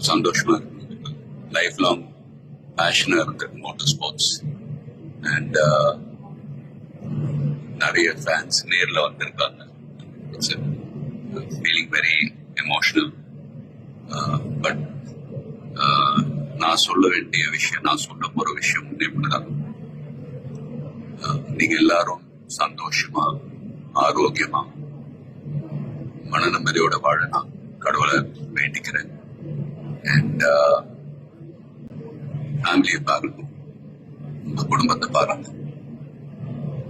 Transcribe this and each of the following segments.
சந்தோஷமா இருக்கு. Life long பேஷனா இருக்கு மோட்டார் ஸ்போர்ட்ஸ். அண்ட் நிறைய ஃபேன்ஸ் நேர்ல வந்திருக்காங்க. It's feeling very emotional. But நான் சொல்ல வேண்டிய விஷயம், நான் சொல்ல போற விஷயம் இப்படிதான். நீங்க எல்லாரும் சந்தோஷமா, ஆரோக்கியமா, மன நிம்மதியோட வாழ நான் கடவுளை வேண்டிக்கிறேன். அண்ட் ஃபேமிலியை பாருங்க, உங்க குடும்பத்தை பாருங்க.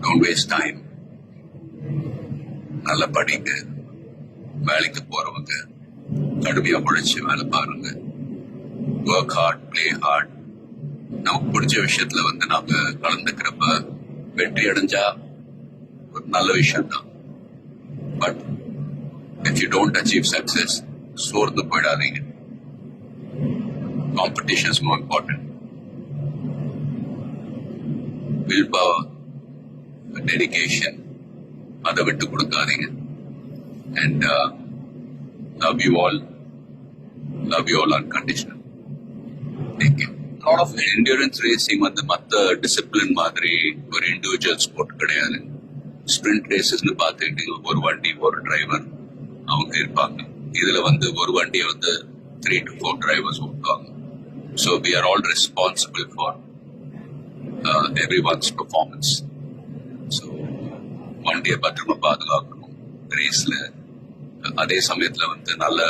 Don't waste time. நல்லா படிங்க. வேலைக்கு போறவங்க கடுமையா உழைச்சு வேலை பாருங்க. Work hard, play hard. நமக்கு பிடிச்ச விஷயத்துல நாம கலந்துக்கிறப்ப வெற்றி அடைஞ்சா ஒரு நல்ல விஷயம் தான். But if you don't achieve success, சோர்ந்து போயிடாதீங்க. Competition is more important. Will power, dedication, அதை விட்டு கொடுக்காதீங்க. And love you all unconditional. Take care. Lot of endurance racing மத்த டிசிப்ளின் மாதிரி ஒரு இண்டிவிஜுவல் ஸ்போர்ட் கிடையாது. ஸ்பிரிண்ட் ரேசஸ்னு பார்த்துக்கிட்டீங்க, ஒரு வண்டி ஒரு டிரைவர் அவங்க இருப்பாங்க. இதுல ஒரு வண்டியை 3 to 4 டிரைவர்ஸ் ஓட்டுவாங்க. So we are all responsible for everyone's performance. So வண்டியை பத்திரமா பாதுகாக்கணும் ரேஸ்ல. அதே சமயத்துல நல்ல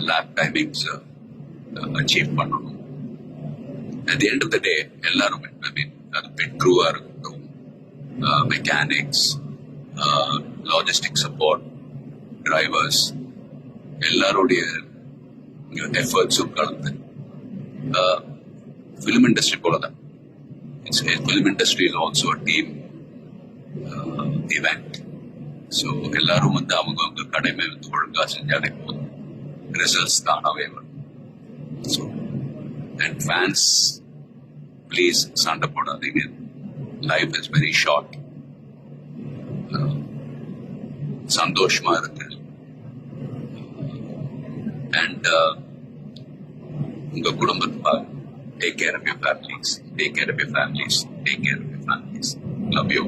லேப் டைமிங்ஸ் அச்சீவ் பண்ணணும். At the end of the day எல்லாருமே, அது பெட் க்ரூவா இருக்கட்டும், மெக்கானிக்ஸ், லாஜிஸ்டிக் சப்போர்ட், டிரைவர்ஸ், எல்லாருடைய எஃபர்ட்ஸும் கலந்து ஃபிலிம் இண்டஸ்ட்ரி போலதான். Film industry is also a team event. So எல்லாரும் அவங்க கடமை ஒழுங்கா செஞ்சாலே போதும், ரிசல்ட்ஸ் தானாவே வரும். ஸோ அண்ட் ஃபேன்ஸ், ப்ளீஸ் சண்டை போடாதீங்க. Life is very short. சந்தோஷமா இருக்கு. அண்ட் உங்க குடும்பத்தை take care of your families. Take care of your families. Take care of your families. Love you.